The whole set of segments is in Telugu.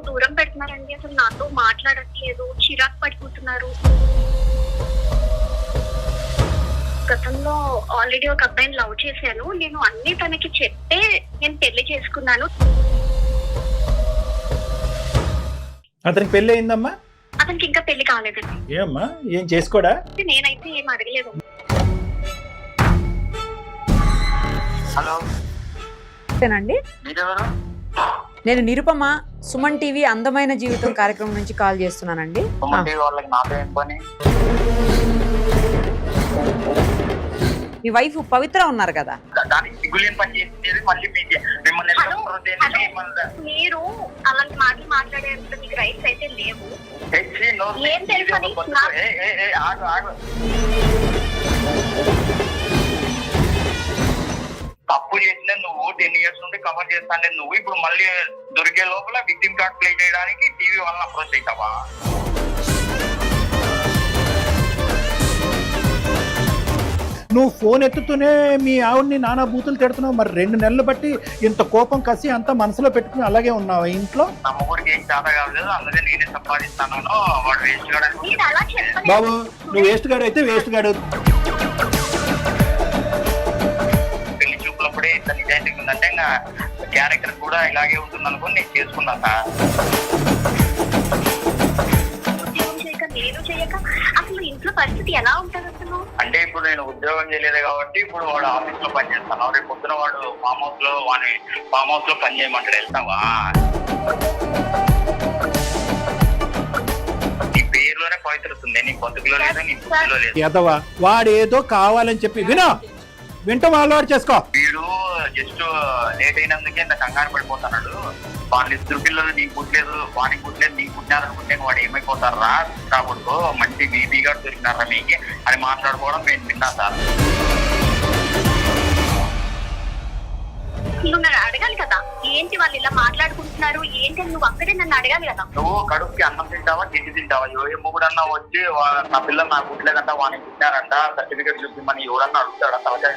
దూరం పెడుతున్నారండి. అసలు నాతో మాట్లాడట్లేదు, చిరాకు పడిపోతున్నారు. గతంలో ఆల్రెడీ ఒక అబ్బాయిని లవ్ చేశాను. నేను అన్ని తనకి చెప్పే నేను పెళ్లి చేసుకున్నాను. అతనికి పెళ్లి అయిందమ్మా? అతనికి ఇంకా పెళ్లి కాలేదండి. ఏమ్మా, ఏం చేసుకోడా? నేనైతే ఏం అడగలేదు. హలో, అండి నేను నిరుపమ, సుమన్ టీవీ అందమైన జీవితం కార్యక్రమం నుంచి కాల్ చేస్తున్నానండి. వాళ్ళకి నాతో ఏం పని? మీ వైఫ్ పవిత్ర ఉన్నారు కదా, దానికి సిగ్గులేని పని చేసింది మళ్ళీ మిమ్మల్ని మీరు అలాంటి మాటలు మాట్లాడేంత మీకు రైట్స్ అయితే లేవు. ఏం తెలుసు తప్పు చేసిన నువ్వు 10 years నుండి కవర్ చేస్తాను నువ్వు ఇప్పుడు మళ్ళీ దొరికే లోపల విక్టిమ్ కార్డ్ ప్లే చేయడానికి టీవీ వాళ్ళని అప్రోచ్ అవుతావా? నువ్వు ఫోన్ ఎత్తుతూనే మీ ఆవిడ్ని నానా బూతులు తిడుతున్నావు. మరి 2 నెలలు బట్టి ఇంత కోపం కసి అంతా మనసులో పెట్టుకుని అలాగే ఉన్నావా ఇంట్లో? నా ముగ్గురికి ఏం చేత కాలేదు, అందుకే నేనే సంపాదిస్తాను. వాడు వేస్ట్ గాడు. బాబు, నువ్వు వేస్ట్ గాడు అయితే వేస్ట్ గాడు. పెళ్లి చూపులప్పుడే ఇంత నిజాయితీ ఉందంటే ఇంకా క్యారెక్టర్ కూడా ఇలాగే ఉంటుంది అనుకుని నేను చేసుకున్నాను. నేను చేయక అసలు ఇంట్లో పరిస్థితి ఎలా ఉంటుంది అసలు? అంటే ఇప్పుడు నేను ఉద్యోగం చేయలేదు కాబట్టి ఇప్పుడు వాడు ఆఫీస్ లో పని చేస్తాను. రేపు పొద్దున వాడు ఫామ్ హౌస్ లో పని చేయమంటాడు, వెళ్తావా? నీ పేరులోనే పవిత్రతుంది, నీ బతుకులో లేదు, నీ బుద్ధిలో లేదు. ఎదవా, వాడేదో కావాలని చెప్పి వింటం అలవాటు చేసుకో. వీడు జస్ట్ లేట్ అయినందుకే ఇంత కంగారు పడిపోతున్నాడు. వాళ్ళ 2 పిల్లలు నీకు పుట్టలేదు, వానికి పుట్టలేదు, నీకు పుట్టినారనుకుంటే వాడు ఏమైపోతారు రా కాబట్టు మంచి బీబీగా దొరికినారా మీకు అని మాట్లాడుకోవడం నేను విన్నా సార్. నువ్వు నన్ను అడగాలి కదా, ఏంటి వాళ్ళు ఇలా మాట్లాడుకుంటున్నారు ఏంటి అని నువ్వు అక్కడే నన్ను అడగాలి కదా. నువ్వు కడుపుకి అన్నం తింటావా, తిండి తింటావా? ఎవడన్నా వచ్చి నా పిల్లలు నాకు పుట్టలేదంట, వానికి పుట్టినారంట, సర్టిఫికేట్ చూపిమని ఎవడన్నా అడుగుతాడా? తలచాడు.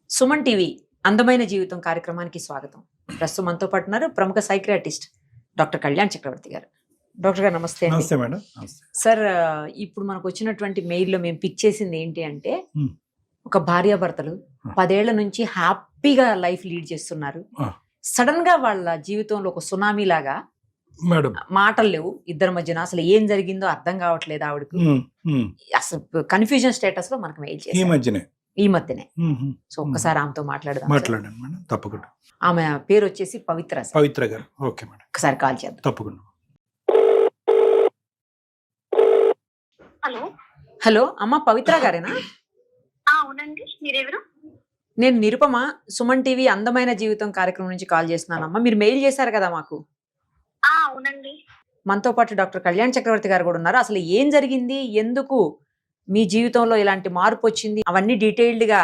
సుమన్ టీవీ అందమైన జీవితం కార్యక్రమానికి స్వాగతం. ప్రస్తుతం మనతో పాటు ఉన్నారు ప్రముఖ సైకియాట్రిస్ట్ డాక్టర్ కళ్యాణ్ చక్రవర్తి గారు. డాక్టర్ గారు నమస్తే. నమస్తే మేడం. సార్, ఇప్పుడు మనకు వచ్చినటువంటి మెయిల్లో మేము పిక్ చేసింది ఏంటి అంటే, ఒక భార్యాభర్తలు 10 ఏళ్ల నుంచి హ్యాపీగా లైఫ్ లీడ్ చేస్తున్నారు. సడన్ గా వాళ్ళ జీవితంలో ఒక సునామీ లాగా మేడం మాటలు లేవు ఇద్దరి మధ్యన. అసలు ఏం జరిగిందో అర్థం కావట్లేదు ఆవిడకు. అసలు కన్ఫ్యూజన్ స్టేటస్ లో మనకు మెయిల్ చేసి ఈ మధ్యనే. సో ఒక్కసారి ఆమెతో మాట్లాడండి మేడం, తప్పకుండా. ఆమె పేరు వచ్చేసి పవిత్ర గారు. ఓకే మేడం, ఒకసారి కాల్ చేద్దాం. తప్పకుండా. హలో అమ్మ, పవిత్ర గారేనా? అవునండి, మీరెవరు? నేను నిరుపమ, సుమన్ టీవీ అందమైన జీవితం కార్యక్రమం నుంచి కాల్ చేస్తున్నానమ్మా. మీరు మెయిల్ చేశారు కదా మాకు. అవునండి. మనతో పాటు డాక్టర్ కళ్యాణ్ చక్రవర్తి గారు కూడా ఉన్నారు. అసలు ఏం జరిగింది, ఎందుకు మీ జీవితంలో ఇలాంటి మార్పు వచ్చింది, అవన్నీ డీటెయిల్డ్ గా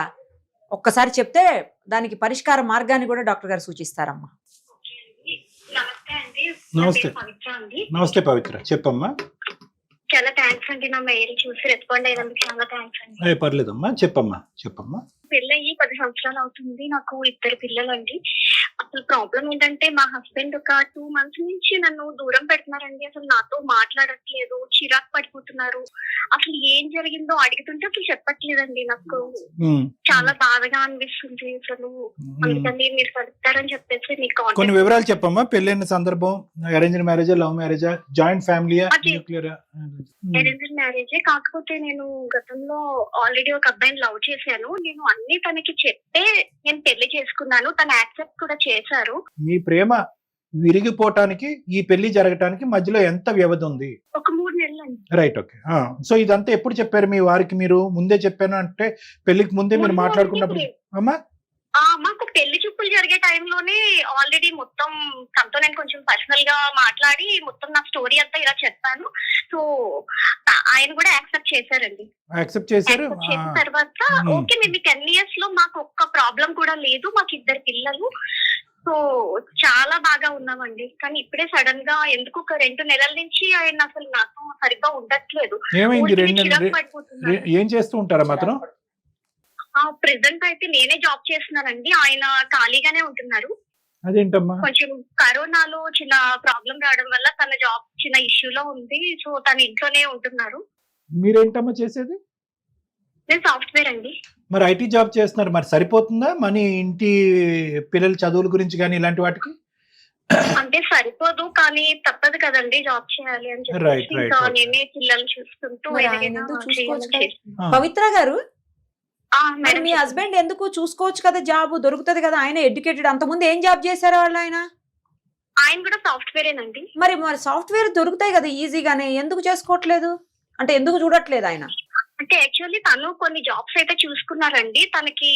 ఒక్కసారి చెప్తే దానికి పరిష్కార మార్గాన్ని కూడా డాక్టర్ గారు సూచిస్తారమ్మా. నమస్తే పవిత్ర, చెప్పమ్మా. చాలా థ్యాంక్స్ అండి, నా మెయిల్ చూసి రెస్పాండ్ అయినందుకు చాలా థ్యాంక్స్ అండి. పర్లేదమ్మా, చెప్పమ్మా. పెళ్ళయి 10 సంవత్సరాలు అవుతుంది. నాకు 2 పిల్లలండి. అసలు ప్రాబ్లం ఏంటంటే మా హస్బెండ్ ఒక 2 months నుంచి నన్ను దూరం పెడుతున్నారండి. అసలు నాతో మాట్లాడట్లేదు, చిరాకు పడిపోతున్నారు. అసలు ఏం జరిగిందో అడుగుతుంటే అసలు చెప్పట్లేదండి. నాకు చాలా బాధగా అనిపిస్తుంది. అసలు అందుకని మీరు కలుపుతారని చెప్పేసి మీకు కొన్ని వివరాలు చెప్పమ్మా. పెళ్ళైన సందర్భం, అరేంజ్డ్ మ్యారేజా, లవ్ మ్యారేజా, జాయింట్ ఫ్యామిలీయా, న్యూక్లియరా? అరేంజ్డ్ మ్యారేజే. కాకపోతే నేను గతంలో ఆల్రెడీ ఒక అబ్బాయిని లవ్ చేశాను. నేను అన్ని తనకి చెప్పే నేను పెళ్లి చేసుకున్నాను. తను యాక్సెప్ట్ కూడా చేశారు. మీ ప్రేమ విరిగిపోవటానికి ఈ పెళ్లి జరగటానికి మధ్యలో ఎంత వ్యవధి ఉంది? ఒక 3 నెలలు. Right, okay. సో ఇదంతా ఎప్పుడు చెప్పారు మీ వారికి? మీరు ముందే చెప్పాను అంటే పెళ్లికి ముందే మీరు మాట్లాడుకున్నప్పుడు అమ్మా? మాకు పెళ్లి చూపులు జరిగే టైంలోనే ఆల్రెడీ మొత్తం తనతో నేను కొంచెం పర్సనల్ గా మాట్లాడి మొత్తం నా స్టోరీ అంతా ఇలా చెప్పాను. సో ఆయన కూడా యాక్సెప్ట్ చేశారండి. యాక్సెప్ట్ చేశారు. చేసిన తర్వాత ఓకే, మేము 10 years లో మాకు ఒక్క ప్రాబ్లం కూడా లేదు. మాకు 2 పిల్లలు. సో చాలా బాగా ఉన్నామండి. కానీ ఇప్పుడే సడన్ గా ఎందుకు ఒక 2 నెలల నుంచి ఆయన అసలు నాతో సరిగ్గా ఉండట్లేదు. ఏమైంది? ఊరికే రెండు చిరాకు పడిపోతున్నారు. ఏం చేస్తూ ఉంటారమ్మా అతను? ప్రెసెంట్ అయితే నేనే జాబ్ చేస్తున్నానండి. ఆయన ఖాళీగానే ఉంటున్నారు. అదేంటమ్మా? కొంచెం కరోనాలో చిన్న ప్రాబ్లం రావడం వల్ల తన జాబ్ చిన్న ఇష్యూలో ఉంది. సో తన ఇంట్లోనే ఉంటున్నారు. మీరేంటమ్మా చేసేది? నేను సాఫ్ట్వేర్ అండి. మరి ఐటీ జాబ్ చేస్తున్నారు, మరి సరిపోతుందా మనీ ఇంటి పిల్లల చదువుల గురించి కానీ ఇలాంటి వాటికి? అంటే సరిపోదు, కానీ తప్పదు కదండి జాబ్ చేయాలి అని Right, చెప్పి right, ఇంకా okay. నేనే పిల్లల్ని చూసుకుంటూ మరి ఆయన ఎలాగైనా ఎందుకు చూసుకోవచ్చు చేయాలని కదా? చేస్తున్నాను. పవిత్ర గారు, మరి మేడం మీ హస్బెండ్ ఎందుకు చూసుకోవచ్చు కదా, జాబ్ దొరుకుతుంది కదా, ఆయన ఎడ్యుకేటెడ్. అంతకుముందు ఏం జాబ్ చేశారు వాళ్ళు ఆయన? ఆయన కూడా సాఫ్ట్వేరేనండి. మరి సాఫ్ట్వేర్ దొరుకుతాయి కదా ఈజీగానే, ఎందుకు చేసుకోవట్లేదు? అంటే ఎందుకు చూడట్లేదు ఆయన? అంటే యాక్చువల్లీ తను కొన్ని జాబ్స్ అయితే చూసుకున్నారండి. తనకి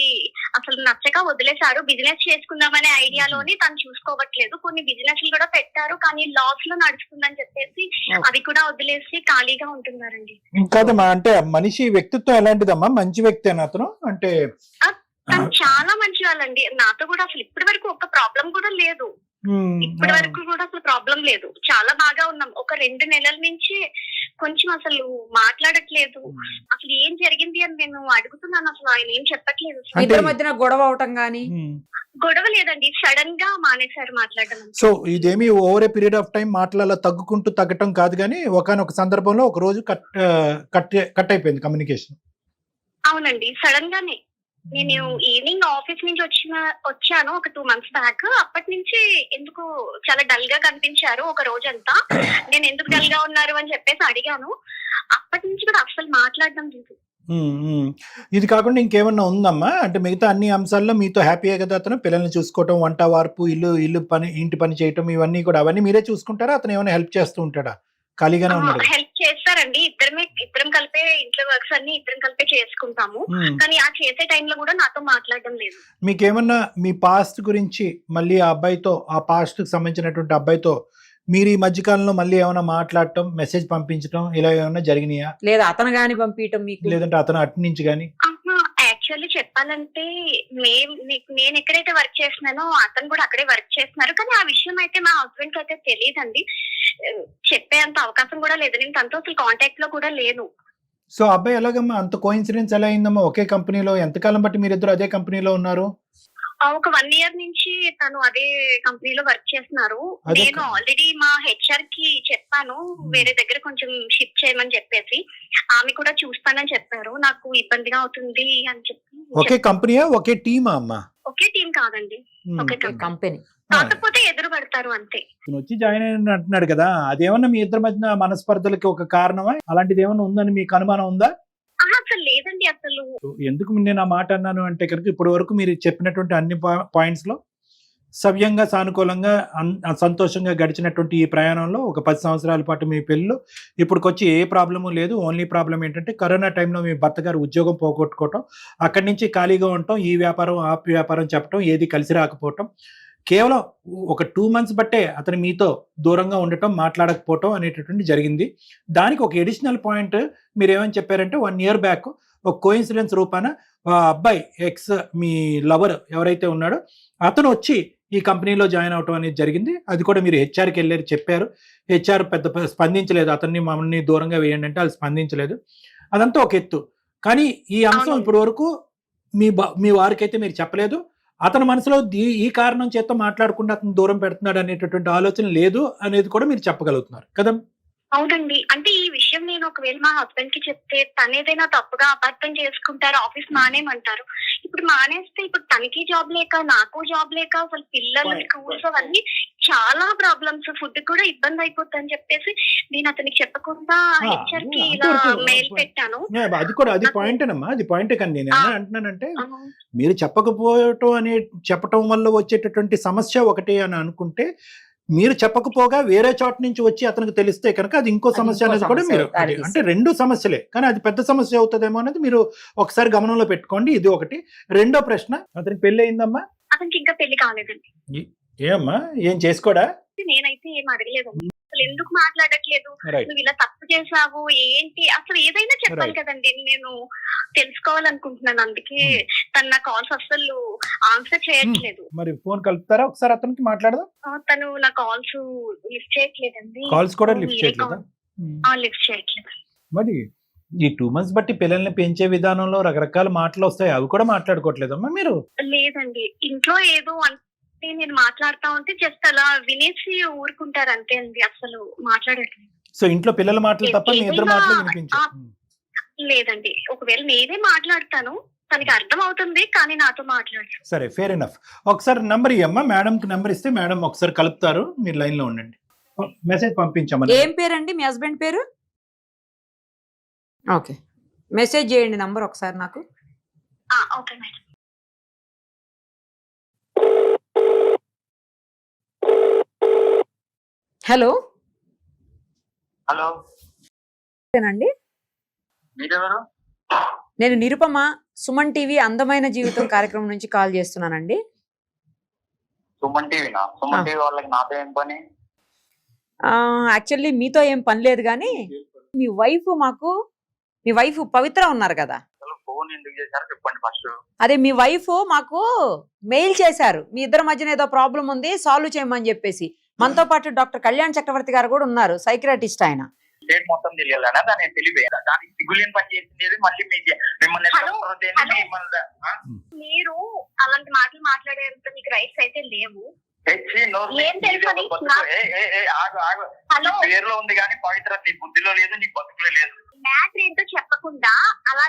అసలు నచ్చక వదిలేశారు. బిజినెస్ చేసుకుందామనే ఐడియాలోని తను చూసుకోవట్లేదు. కొన్ని బిజినెస్ కూడా పెట్టారు, కానీ లాస్ లో నడుస్తుందని చెప్పేసి అవి కూడా వదిలేసి ఖాళీగా ఉంటున్నారండి. కాదమ్మా, అంటే మనిషి వ్యక్తిత్వం ఎలాంటిదమ్మా? మంచి వ్యక్తి అని అతను అంటే? తను చాలా మంచి వాళ్ళండి. నాతో కూడా అసలు ఇప్పటి వరకు ఒక ప్రాబ్లం కూడా లేదు. ఇప్పటి వరకు కూడా అసలు ప్రాబ్లం లేదు. చాలా బాగా ఉన్నాం. ఒక 2 నెలల నుంచి కొంచెం అసలు మాట్లాడట్లేదు. అసలు ఏం జరిగింది అని నేను అడుగుతున్నాను. అసలు ఆయన ఏం చెప్పట్లేదు. అంటే- ఇద్దరి మధ్యన గొడవ అవటం గానీ? గొడవ లేదండి, సడన్ గా మానేశారు మాట్లాడడం. సో ఇదేమి over a period of time మాటలలో తగ్గుకుంటూ తగ్గటం కాదు, కానీ ఒకనొక సందర్భంలో ఒక రోజు కట్ అయిపోయింది కమ్యూనికేషన్. అవునండి, సడన్ గానే. నేను ఈవినింగ్ ఆఫీస్ నుంచి వచ్చాను ఒక 2 months బ్యాక్. అప్పటి నుంచి ఎందుకు చాలా డల్ గా కనిపించారు ఒక రోజంతా. నేను ఎందుకు డల్ గా ఉన్నారు అని చెప్పేసి అడిగాను. అప్పటి నుంచి కూడా అసలు మాట్లాడడం లేదు. ఇది కాకుండా ఇంకేమన్నా ఉందమ్మా? అంటే మిగతా అన్ని అంశాల్లో మీతో హ్యాపీయే కదా అతను? పిల్లల్ని చూసుకోవటం, వంట వార్పు, ఇల్లు పని, ఇంటి పని చేయటం, ఇవన్నీ కూడా అవన్నీ మీరే చూసుకుంటారా? అతను ఏమైనా హెల్ప్ చేస్తూ ఉంటాడా? ఖాళీగానే ఉన్నాడు. హెల్ప్ చేస్తారండి. ఇద్దరం కలిపే ఇంట్లో వర్క్స్ అన్ని ఇద్దరం కలిపే చేసుకుంటాము. కానీ ఆ చేసే టైంలో కూడా నాతో మాట్లాడడం లేదు. మీకేమన్నా మీ పాస్ట్ గురించి మళ్ళీ ఆ అబ్బాయితో, ఆ పాస్ట్ కి సంబంధించినటువంటి అబ్బాయితో మీరు ఈ మధ్యకాలంలో మళ్ళీ ఏమైనా మాట్లాడటం, మెసేజ్ పంపించడం ఇలా ఏమైనా జరిగినాయా? లేదా అతను గాని పంపించటం మీకు? లేదంటే అతను అటు నుంచి కానీ? యాక్చువల్లీ చెప్పాలంటే నేను ఎక్కడైతే వర్క్ చేస్తున్నానో అతను కూడా అక్కడే వర్క్ చేస్తున్నారు. కానీ ఆ విషయం అయితే మా హస్బెండ్ కి అయితే తెలియదండి. చెప్పేంత అవకాశం కూడా లేదు. నేను తనతో అసలు కాంటాక్ట్ లో కూడా లేను. సో అబ్బాయి ఎలాగమ్మా అంత కోఇన్సిడెన్స్ ఎలా అయిందమ్మా? ఒకే కంపెనీలో ఎంతకాలం బట్టి మీరిద్దరు అదే కంపెనీలో ఉన్నారు? ఒక 1 year నుంచి తను అదే కంపెనీలో వర్క్ చేస్తున్నారు. నేను ఆల్రెడీ మా హెచ్ఆర్ కి చెప్పాను వేరే దగ్గర కొంచెం షిఫ్ట్ చేయమని చెప్పేసి. ఆమె కూడా చూస్తానని చెప్పారు. నాకు ఇబ్బందిగా అవుతుంది అని చెప్పి. ఒకే కంపెనీయా, ఒకే టీమా అమ్మా? ఒకే టీం కాదండి, ఒకే కంపెనీ. కాకపోతే ఎదురు పడతారు అంతే. వచ్చి జాయిన్ అయిన అంటున్నాడు కదా, అదేమన్నా మీ ఇద్దరి మధ్య మనస్పర్ధలకి ఒక కారణమా? అలాంటిది ఏమన్నా ఉందని మీకు అనుమానం ఉందా? అసలు లేదండి. అసలు ఎందుకు నేను ఆ మాట అన్నాను అంటే కనుక, ఇప్పటి వరకు మీరు చెప్పినటువంటి అన్ని పాయింట్స్ లో సవ్యంగా, సానుకూలంగా, సంతోషంగా గడిచినటువంటి ఈ ప్రయాణంలో ఒక 10 సంవత్సరాల పాటు మీ పెళ్ళిలో ఇప్పటికొచ్చి ఏ ప్రాబ్లము లేదు. ఓన్లీ ప్రాబ్లం ఏంటంటే కరోనా టైంలో మీ భర్త గారు ఉద్యోగం పోగొట్టుకోవటం, అక్కడి నుంచి ఖాళీగా ఉండటం, ఈ వ్యాపారం ఆ వ్యాపారం చెప్పటం, ఏది కలిసి రాకపోవటం, కేవలం ఒక 2 months బట్టే అతను మీతో దూరంగా ఉండటం, మాట్లాడకపోవటం అనేటటువంటి జరిగింది. దానికి ఒక ఎడిషనల్ పాయింట్ మీరు ఏమని చెప్పారంటే 1 year బ్యాక్ ఒక కోఇన్సిడెన్స్ రూపాన అబ్బాయి ఎక్స్ మీ లవర్ ఎవరైతే ఉన్నాడో అతను వచ్చి ఈ కంపెనీలో జాయిన్ అవటం అనేది జరిగింది. అది కూడా మీరు హెచ్ఆర్కి వెళ్ళారు, చెప్పారు. హెచ్ఆర్ పెద్ద స్పందించలేదు. అతన్ని మమ్మల్ని దూరంగా వేయండి అంటే వాళ్ళు స్పందించలేదు. అదంతా ఒక ఎత్తు. కానీ ఈ అంశం ఇప్పటి వరకు మీ వారికైతే మీరు చెప్పలేదు. అతని మనసులో ఈ కారణం చేత మాట్లాడకుండా అతను దూరం పెడుతున్నాడు అనేటటువంటి ఆలోచన లేదు అనేది కూడా మీరు చెప్పగలుగుతున్నారు కదా? అవునండి. అంటే ఈ విషయం నేను ఒకవేళ మా హస్బెండ్ కి చెప్తే తనేదైనా తప్పుగా అపార్థం చేసుకుంటారు, ఆఫీస్ మానేమంటారు. ఇప్పుడు మానేస్తే ఇప్పుడు తనకి జాబ్ లేక, నాకు జాబ్ లేక, అసలు పిల్లలు స్కూల్స్ అవన్నీ చాలా ప్రాబ్లమ్స్, ఫుడ్ కూడా ఇబ్బంది అయిపోతుంది అని చెప్పేసి నేను అతనికి చెప్పకుండా హెచ్ఆర్ కి ఇలా మెయిల్ పెట్టాను. అది పాయింటేనమ్మా, అది పాయింటే. కానీ నేను ఎలా అంటున్నానంటే, మీరు చెప్పటం వల్ల వచ్చేటటువంటి సమస్య ఒకటి అని అనుకుంటే, మీరు చెప్పకపోగా వేరే చోట నుంచి వచ్చి అతనికి తెలిస్తే కనుక అది ఇంకో సమస్య అనేది కూడా మీరు అంటే 2 సమస్యలే, కానీ అది పెద్ద సమస్య అవుతుందేమో అనేది మీరు ఒకసారి గమనంలో పెట్టుకోండి. ఇది ఒకటి. రెండో ప్రశ్న, అతనికి పెళ్లి అయిందమ్మా? అతనికి ఇంకా పెళ్లి కాలేదండి. ఏమ్మా, ఏం చేసుకోడా? నేనైతే ఏం అడగలేదండి. అసలు ఎందుకు మాట్లాడట్లేదు, రైట్. నువ్వు ఇలా తప్పు చేసావు ఏంటి, అసలు ఏదైనా చెప్పాలి Right. కదండి. నేను తెలుసుకోవాలనుకుంటున్నాను, అందుకే తను నా కాల్స్ అసలు ఆన్సర్ చేయట్లేదు. మరి ఫోన్ కలుపుతారా ఒకసారి అతనికి మాట్లాడదాం. తను నా కాల్స్ లిఫ్ట్ చేయట్లేదండి. కాల్స్ కూడా లిఫ్ట్ చేయట్లేదా? లిఫ్ట్ చేయట్లేదు. మరి ఈ 2 months బట్టి పిల్లల్ని పెంచే విధానంలో రకరకాల మాటలు వస్తాయి, అవి కూడా మాట్లాడుకోవట్లేదమ్మా మీరు? లేదండి, ఇంట్లో ఏదో అంటే నేను మాట్లాడుతా ఉంటే జస్ట్ అలా వినేసి ఊరుకుంటారు అంతే అండి, అసలు మాట్లాడట్లేదు. సో ఇంట్లో పిల్లల మాటలు తప్ప మీ ఇద్దరు మాటలు వినిపించారు? లేదండి, ఒకవేళ నేనే మాట్లాడతాను, తనకి అర్థం అవుతుంది కానీ నాతో మాట్లాడతాను. సరే, ఫేర్ ఎనఫ్. ఒకసారి నంబర్ ఇవ్వమ్మా, మేడంకి నెంబర్ ఇస్తే మేడం ఒకసారి కలుపుతారు, మీరు లైన్ లో ఉండండి. మెసేజ్ పంపించమని. ఏం పేరండి మీ హస్బెండ్ పేరు? ఓకే, మెసేజ్ చేయండి నంబర్ ఒకసారి నాకు. Okay madam. హలో హలో, అండి, మీరెవరు? నేను నిరుపమ, సుమన్ టీవీ అందమైన జీవితం కార్యక్రమం నుంచి కాల్ చేస్తున్నానండి. సుమన్ టీవీనా? సుమన్ టీవీ వాళ్ళకి నాతో ఏం పని? యాక్చువల్లీ మీతో ఏం పని లేదు కానీ మీ వైఫ్ పవిత్ర ఉన్నారు కదా, ఫోన్ ఎందుకు చేశారో చెప్పండి ఫస్ట్. అదే మీ వైఫ్ మాకు మెయిల్ చేశారు, మీ ఇద్దరి మధ్యన ఏదో ప్రాబ్లం ఉంది సాల్వ్ చేయమని చెప్పేసి. మనతో పాటు డాక్టర్ కళ్యాణ్ చక్రవర్తి గారు కూడా ఉన్నారు, సైకియాట్రిస్ట్ ఆయన. స్టేట్ మొత్తం తెలియాలనా? దాని తెలియదు, దానికి సిగ్గులేని పని చేసింది మళ్ళీ మీకు మిమ్మల్ని మీరు అలాంటి మాటలు మాట్లాడేంత మీకు రైట్స్ అయితే లేవు. ఏం తెలుసు పేరులో ఉంది కానీ పవిత్ర నీ బుద్ధిలో లేదు, నీ బతుకులో లేదు. మ్యాటర్ ఏంటో చెప్పకుండా అలా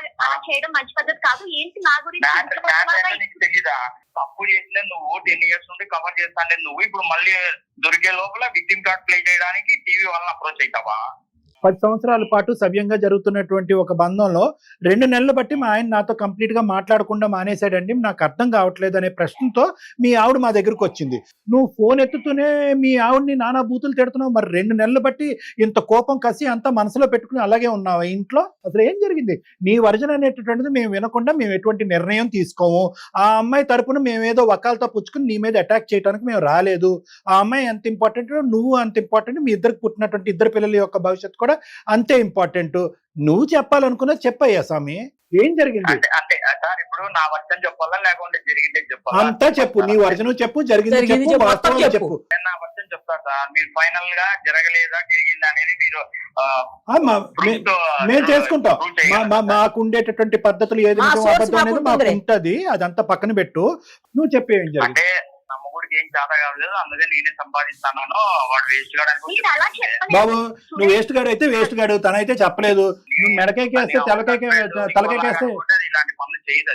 చేయడం మంచి పద్ధతి కాదు. ఏంటి నా గురించి నీకు తెలీదా? తప్పు చేసిన నువ్వు 10 years నుండి కవర్ చేస్తాను, నువ్వు ఇప్పుడు మళ్ళీ దొరికే లోపల విక్టిమ్ కార్డ్ ప్లే చేయడానికి టీవీ వాళ్ళని అప్రోచ్ అవుతావా? 10 సంవత్సరాల పాటు సవ్యంగా జరుగుతున్నటువంటి ఒక బంధంలో 2 నెలలు బట్టి మా ఆయన నాతో కంప్లీట్ గా మాట్లాడకుండా మానేశాడండి, నాకు అర్థం కావట్లేదు అనే ప్రశ్నతో మీ ఆవిడ మా దగ్గరకు వచ్చింది. నువ్వు ఫోన్ ఎత్తుతూనే మీ ఆవిడని నానా బూతులు తిడుతున్నావు, మరి 2 నెలలు బట్టి ఇంత కోపం కసి అంతా మనసులో పెట్టుకుని అలాగే ఉన్నావు ఇంట్లో? అసలు ఏం జరిగింది? నీ వర్జన్ అనేటటువంటిది మేము వినకుండా మేము ఎటువంటి నిర్ణయం తీసుకోము. ఆ అమ్మాయి తరపున మేమేదో వకాలతో పుచ్చుకుని నీ మీద అటాక్ చేయడానికి మేము రాలేదు. ఆ అమ్మాయి ఎంత ఇంపార్టెంట్, నువ్వు అంత ఇంపార్టెంట్, మీ ఇద్దరికి పుట్టినటువంటి 2 పిల్లల యొక్క భవిష్యత్తు కూడా అంతే ఇంపార్టెంట్. నువ్వు చెప్పాలనుకున్నా చెప్పయ్యా స్వామి, ఏం జరిగింది? అంటే సార్ ఇప్పుడు నా వర్షన్ చెప్పాలా లేకుంటే జరిగిందే చెప్పాలా? అంతా చెప్పు, నీ వర్జను చెప్పు, జరిగింది చెప్పు, వాస్తవాలు చెప్పు. నేను నా వర్షన్ చెప్తాను సార్, మీరు ఫైనల్ గా జరగలేదా జరిగిందా అనేది మీరు మేము చేసుకుంటాం. మాకు ఉండేటటువంటి పద్ధతులు ఏది అబద్ధం అనేది మాకు ఉంటది, అదంతా పక్కన పెట్టు. నువ్వు చెప్పే ఏం జరిగింది? నా మొగుడికి ఏం చేత కావలేదు, అందుకే నేనే సంపాదిస్తాను, వాడు వేస్ట్ బాబు నువ్వు వేస్ట్ గాడు అయితే వేస్ట్ గాడు, తనైతే చెప్పలేదు. నువ్వు మెడకేకేస్తే తలకేకేస్తే ఇలాంటి పనులు చేయదు.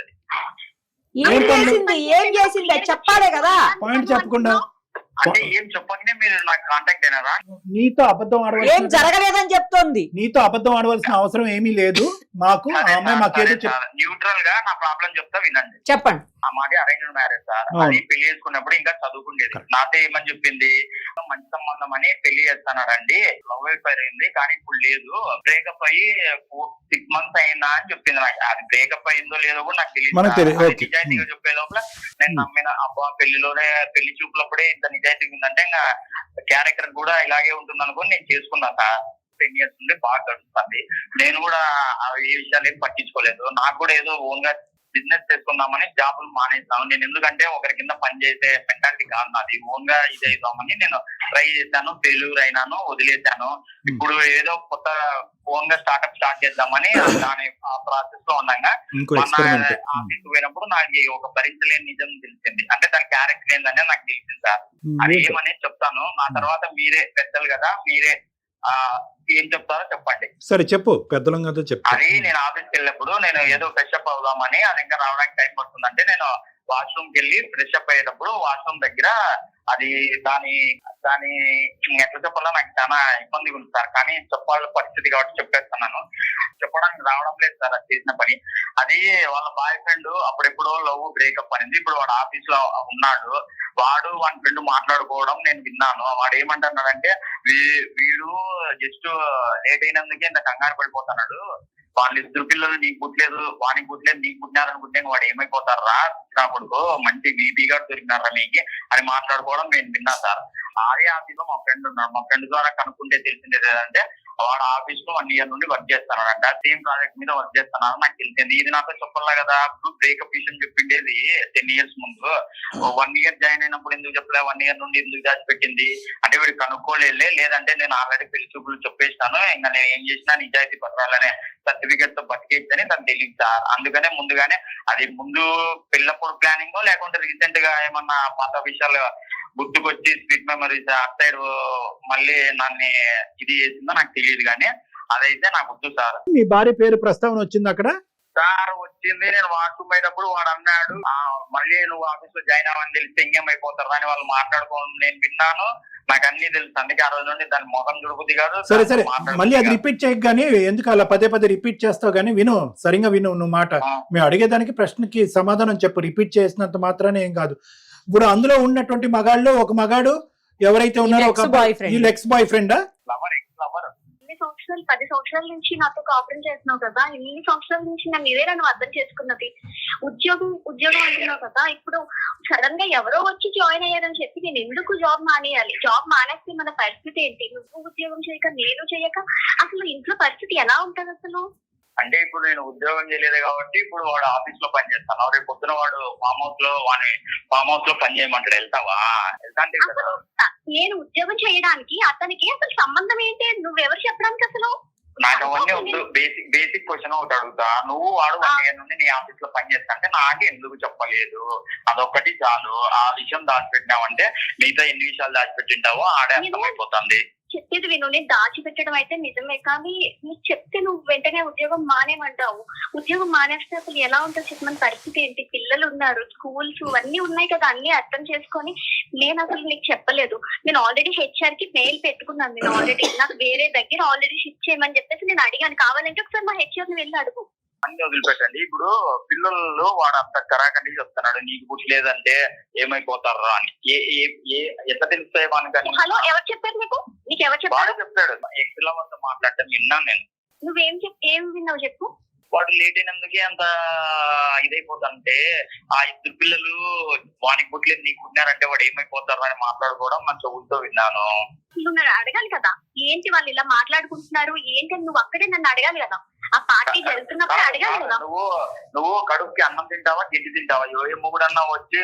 అది ఏం చేసింది చెప్పాలే కదా, పాయింట్ చెప్పకుండా. అంటే ఏం చెప్పకనే మీరు నాకు కాంటాక్ట్ అయినారా? నీతో అబద్ధం ఏం జరగలేదని చెప్తోంది. నీతో అబద్ధం ఆడవలసిన అవసరం ఏమీ లేదు మాకు. ఆ అమ్మాయి మాకేదో న్యూట్రల్ గా నా ప్రాబ్లం చెప్తా వినండి. చెప్పండి. ఆ మాది అరేంజ్డ్ మ్యారేజ్ సార్. అది పెళ్లి చేసుకున్నప్పుడు ఇంకా చదువుకుండేది. నాతో ఏమని చెప్పింది, మంచి సంబంధం అని పెళ్లి చేస్తానండి, లవ్ అయిపోయి అయింది కానీ ఇప్పుడు లేదు, బ్రేకప్ అయ్యి 6 months అయిందా అని చెప్పింది. నాకు అది బ్రేకప్ అయిందో లేదో కూడా నాకు తెలియదు. నిజాయితీగా చెప్పే లోపల నేను నమ్మిన, అబ్బా పెళ్లిలోనే పెళ్లి చూపులప్పుడే ఇంత నిజాయితీ ఉందంటే ఇంకా క్యారెక్టర్ కూడా ఇలాగే ఉంటుంది అనుకుని నేను చేసుకున్నా సార్. 10 years నుండి బాగా గడుస్తుంది. నేను కూడా ఏ విషయాలు ఏం పట్టించుకోలేదు. నాకు కూడా ఏదో ఓన్ గా బిజినెస్ చేసుకుందామని జాబులు మానేస్తాను నేను. ఎందుకంటే ఒకరి కింద పని చేసే మెంటాలిటీ కాదు నాది. ఓన్ గా ఇది అవుదామని నేను ట్రై చేశాను, ఫెయిల్యూర్ అయినాను, వదిలేశాను. ఇప్పుడు ఏదో కొత్త ఓన్ గా స్టార్ట్అప్ స్టార్ట్ చేద్దామని దాని ఆ ప్రాసెస్ లో ఉన్నాగా ఆఫీస్ పోయినప్పుడు నాకు ఒక భరించలేని నిజం తెలిసింది. అంటే దాని క్యారెక్టర్ ఏంటనే నాకు తెలిసింది సార్. అది ఏమనేది చెప్తాను, నా తర్వాత మీరే పెద్దలు కదా, మీరే ఏం చెప్తారో చెప్పండి. సరే చెప్పు, పెద్దలం కదా చెప్పు. అది నేను ఆఫీస్కి వెళ్ళినప్పుడు నేను ఏదో ఫ్రెష్ అప్ అవుదామని, అది ఇంకా రావడానికి టైం పడుతుందంటే నేను వాష్రూమ్ కి వెళ్ళి ఫ్రెష్ అప్ అయ్యేటప్పుడు వాష్రూమ్ దగ్గర అది దాని ఎట్లా చెప్పాలో నాకు చాలా ఇబ్బందిగా ఉంది సార్. కానీ చెప్పాల పరిస్థితి కాబట్టి చెప్పేస్తున్నాను. చెప్పడానికి రావడం లేదు సార్ అది చేసిన పని. అది వాళ్ళ బాయ్ ఫ్రెండ్ అప్పుడెప్పుడో లవ్ బ్రేకప్ అనేది, ఇప్పుడు వాడు ఆఫీస్ లో ఉన్నాడు. వాడు వాడి ఫ్రెండ్ మాట్లాడుకోవడం నేను విన్నాను. వాడు ఏమంటున్నాడంటే, వీడు జస్ట్ లేట్ అయినందుకే ఇంత కంగారు పడిపోతున్నాడు, వాళ్ళు 2 పిల్లలు నీకు పుట్టలేదు, వానికి పుట్టలేదు, నీకు పుట్టినారనుకుంటే వాడు ఏమైపోతారా నా కొడుకు, మంచి బీపీ గారు దొరికినారా మీకు అని మాట్లాడుకోవడం నేను విన్నా సార్. అదే ఆఫీస్ లో మా ఫ్రెండ్ ఉన్నాడు. మా ఫ్రెండ్ ద్వారా కనుక్కుంటే తెలిసింది ఏంటంటే వాడు ఆఫీస్ లో 1 year నుండి వర్క్ చేస్తున్నాడంట. సేమ్ ప్రాజెక్ట్ మీద వర్క్ చేస్తున్నారు నాకు తెలిసింది. ఇది నాతో చెప్పాలా కదా, ఇప్పుడు బ్రేకప్ విషయం చెప్పిండేది 10 years ముందు. 1 year జాయిన్ అయినప్పుడు ఎందుకు చెప్పలే, 1 year నుండి ఎందుకు దాచిపెట్టింది అంటే వీడు కనుక్కోలేదులే, లేదంటే నేను ఆల్రెడీ పెళ్లి చూపులు చెప్పేస్తాను, ఇంకా నేను ఏం చేసినా నిజాయితీ పత్రాలనే సర్టిఫికేట్ తో బతికేయచ్చని తను తెలియదు సార్. అందుకనే ముందుగానే అది ముందు పెళ్ళప్పుడు ప్లానింగ్ లేకుంటే రీసెంట్ గా ఏమన్నా పాత విషయాలు గుర్తుకొచ్చి స్వీట్ మెమరీస్ అట్ సైడ్ మళ్ళీ నన్ను ఇది చేసిందో నాకు తెలియదు, కానీ అదైతే నాకు వద్దు సార్. మీ భార్య పేరు ప్రస్తావన వచ్చింది అక్కడ? సార్ వచ్చింది. నేను వాష్రూమ్ పోయేటప్పుడు వాడు అన్నాడు మళ్ళీ నువ్వు ఆఫీస్ లో జాయిన్ అవ్వని తెలిసి ఎంగేం అయిపోతారు అని వాళ్ళు మాట్లాడుకోవడం నేను విన్నాను. నాకు అన్ని తెలుసు. అందుకే ఆ రోజు నుండి దాని ముఖం చుడుకుది కాదు. సరే సరే, మళ్ళీ అది రిపీట్ చేయకు, కానీ ఎందుకు అలా పదే పదే రిపీట్ చేస్తావు? కానీ విను, సరిగా విను నువ్వు మాట. మేము అడిగేదానికి ప్రశ్నకి సమాధానం చెప్పు. రిపీట్ చేసినంత మాత్రానే ఏం కాదు. ఇప్పుడు అందులో ఉన్నటువంటి మగాళ్ళు ఒక మగాడు ఎవరైతే ఉన్నారో ఒక ఎక్స్ బాయ్ ఫ్రెండా? ఇన్ని సంవత్సరాలు 10 సంవత్సరాల నుంచి నాతో కాపురం చేస్తున్నావు కదా, ఇన్ని సంవత్సరాల నుంచి నన్ను ఇదే నన్ను అర్థం చేసుకున్నది. ఉద్యోగం అంటున్నావు కదా, ఇప్పుడు సడన్ గా ఎవరో వచ్చి జాయిన్ అయ్యారని చెప్పి నేను ఎందుకు జాబ్ మానేయాలి? జాబ్ మానేస్తే మన పరిస్థితి ఏంటి? నువ్వు ఉద్యోగం చేయక నేను చేయక అసలు ఇంట్లో పరిస్థితి ఎలా ఉంటది అసలు? అంటే ఇప్పుడు నేను ఉద్యోగం చేయలేదు కాబట్టి ఇప్పుడు వాడు ఆఫీస్ లో పని చేస్తాను. రేపు పొద్దున వాడు ఫామ్ హౌస్ లో పని చేయమంటాడు. వెళ్తావా? వెళ్తా అంటే కదా. నేను ఉద్యోగం చేయడానికి అతనికి అసలు సంబంధం ఏంటి? నువ్వెవరు చెప్పడానికి అసలు? నాకు అవన్నీ వద్దు. బేసిక్ క్వశ్చన్ ఒకటి అడుగుతా. నువ్వు వాడు 1 year నుండి నీ ఆఫీస్ లో పని చేస్తా అంటే నాకు ఎందుకు చెప్పలేదు? అదొక్కటి చాలు. ఆ విషయం దాచిపెట్టినావంటే మిగతా ఎన్ని విషయాలు దాచిపెట్టింటావో ఆడే అర్థమైపోతుంది. చెప్పేది విను, నేను దాచిపెట్టడం అయితే నిజమే, కానీ నీకు చెప్తే నువ్వు వెంటనే ఉద్యోగం మానేమంటావు. ఉద్యోగం మానేస్తే అసలు ఎలా ఉంటుంది చెప్పమని పరిస్థితి ఏంటి? పిల్లలు ఉన్నారు, స్కూల్స్ అన్ని ఉన్నాయి కదా, అన్ని అర్థం చేసుకొని నేను అసలు నీకు చెప్పలేదు. నేను ఆల్రెడీ హెచ్ఆర్ కి మెయిల్ పెట్టుకున్నాను. నేను ఆల్రెడీ నాకు వేరే దగ్గర ఆల్రెడీ షిఫ్ట్ చేయమని చెప్పేసి నేను అడిగాను. కావాలంటే ఒకసారి మా హెచ్ఆర్ ని వెళ్ళి అడుగు. అన్ని వదిలిపెట్టండి. ఇప్పుడు పిల్లలు వాడు అంత కరాకండి చెప్తున్నాడు నీకు పుట్టలేదంటే ఏమైపోతారా అని. ఎట్లా తెలుస్తాయి వానికి? హలో, ఎవరు చెప్పారు నీకు? నీకు ఎవరు చెప్పారు? చెప్తాడు. ఎక్స్ట్రా వాళ్ళతో మాట్లాడటం విన్నాను నేను. ఏం విన్నావు చెప్పు. వాడు లేట్ అయినందుకే అంత ఇదైపోతుంటే ఆ 2 పిల్లలు వానికి పుట్టలేదు నీకు పుట్టినారంటే వాడు ఏమైపోతారు అని మాట్లాడుకోవడం నా చెవులతో విన్నాను. నువ్వు నన్ను అడగాలి కదా, ఏంటి వాళ్ళు ఇలా మాట్లాడుకుంటున్నారు ఏంటి అని నువ్వు అక్కడే నన్ను అడగాలి కదా. ఆ పార్టీ జరుగుతున్నప్పుడు అడగాలి కదా. నువ్వు కడుపుకి అన్నం తింటావా గిడ్డి తింటావా? ఏ మొగుడన్నా వచ్చి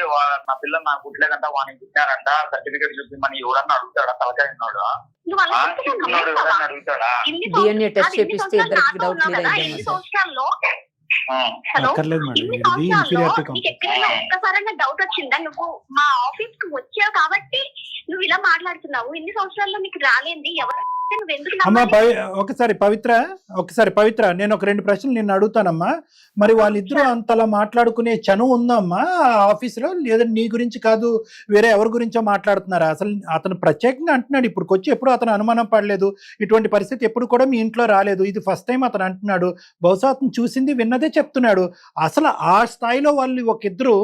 నా పిల్లలు నాకు పుట్టలేదంట వానికి పుట్టినారంట సర్టిఫికేట్ చూపించమని ఎవరన్నా అడుగుతాడా? తలకాయ ఉన్నాడు అడుగుతాడా? ఎన్ని సంవత్సరాల్లో ఒక్కసారైనా డౌట్ వచ్చిందా? నువ్వు మా ఆఫీస్ కు వచ్చావు కాబట్టి నువ్వు ఇలా మాట్లాడుతున్నావు. ఇన్ని సంవత్సరాల్లో నీకు రాలేంది ఎవరు? అమ్మా ఒకసారి పవిత్ర నేను ఒక 2 ప్రశ్నలు నిన్ను అడుగుతానమ్మా. మరి వాళ్ళిద్దరూ అంతలా మాట్లాడుకునే చనువు ఉందమ్మా ఆఫీసులో? లేదంటే నీ గురించి కాదు వేరే ఎవరి గురించో మాట్లాడుతున్నారా? అసలు అతను ప్రత్యేకంగా అంటున్నాడు ఇప్పటికి వచ్చి, ఎప్పుడు అతను అనుమానం పడలేదు, ఇటువంటి పరిస్థితి ఎప్పుడు కూడా మీ ఇంట్లో రాలేదు, ఇది ఫస్ట్ టైం అతను అంటున్నాడు. బహుశా అతను చూసింది విన్నదే చెప్తున్నాడు. అసలు ఆ స్థాయిలో వాళ్ళు ఒకిద్దరు,